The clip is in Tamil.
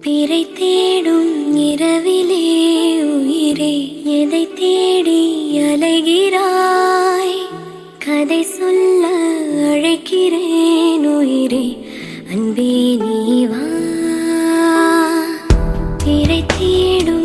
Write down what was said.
பிறை தேடும் இரவிலே உயிரே எதை தேடி அலைகிறாய்? கதை சொல்ல அழைக்கிறேன் உயிரே, அன்பே நீ வா. பிறை தேடும்